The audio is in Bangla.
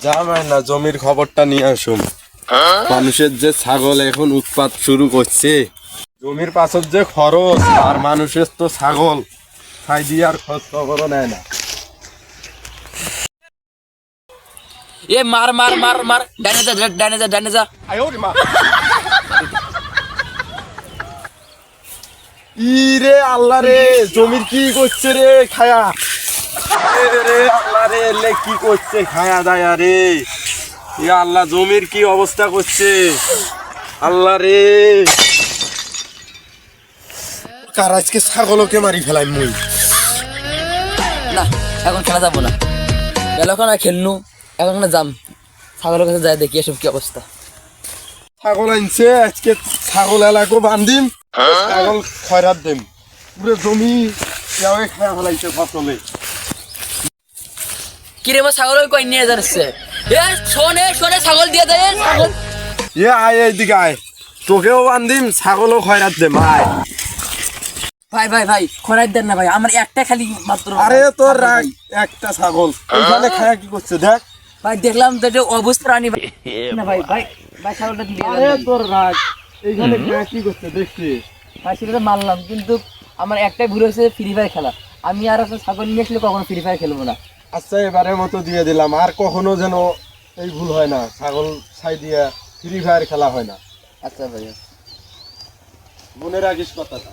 জামাই না জমির খবরটা নিয়ে আসুন। মানুষের যে ছাগল এখন উৎপাত শুরু করছে, জমির পাশে যে খরচ, আর মানুষের তো ছাগল খাই দিয়ে আর খোঁজ খবরও নেয় না। এ মার মার মার মার, ডানে যা ডানে যা ডানে যা। ই রে আল্লাহ রে, জমির কি করছে রে খায়া? রে আল্লাহ রে, এলে কি করছে খায়া দায়া রে? এ আল্লাহ, জমির কি অবস্থা করছে আল্লাহ রে। কার আজকে ছাগলকে মারি ফেলাই মুই। না এখন খেলা যাবো না, এলাকা না খেলনু, এখন না যাম ছাগলের কাছে যাই দেখি এসব কি অবস্থা। ছাগল আনছে আজকে, ছাগল এলাকো বান্ধিম, ছাগল খয়রাত দিম, পুরো জমি খায়া ফেলাইছে ফসলে। কিরে মা ছাগল কই নিয়ে যাচ্ছে? এ শোনে শোনে, ছাগল দিয়ে দেয় ছাগল। এ আয় এইদিকে আয়, তোকেও বান্ধিম ছাগলও খয়রাত দেম আয়। ভাই ভাই ভাই, খরাই দেন না ভাই, আমার একটা খালি মাত্র। আরে তোর রাখ, একটা ছাগল ওইখানে খায়া কি করছে দেখ। ভাই দেখলাম তো এটা অবুঝ প্রাণী ভাই। না ভাই ভাই ভাই, ছাগলটা দিয়ে আরে দেন তোর রাখ, এইখানে খায়া কি করছে দেখছি। ভাই। সেটা তো মানলাম, কিন্তু আমার একটাই ভুল হয়েছে, ফ্রি ফায়ার খেলা। আমি আর আপনার ছাগল নিয়ে আসলে কখনো ফ্রি ফায়ার খেলবো না। আচ্ছা এবারের মতো দিয়ে দিলাম, আর কখনো যেন এই ভুল হয় না, ছাগল ছাই দিয়া ফ্রি ফায়ার খেলা হয় না। আচ্ছা ভাই, মনে রাখিস কথাটা।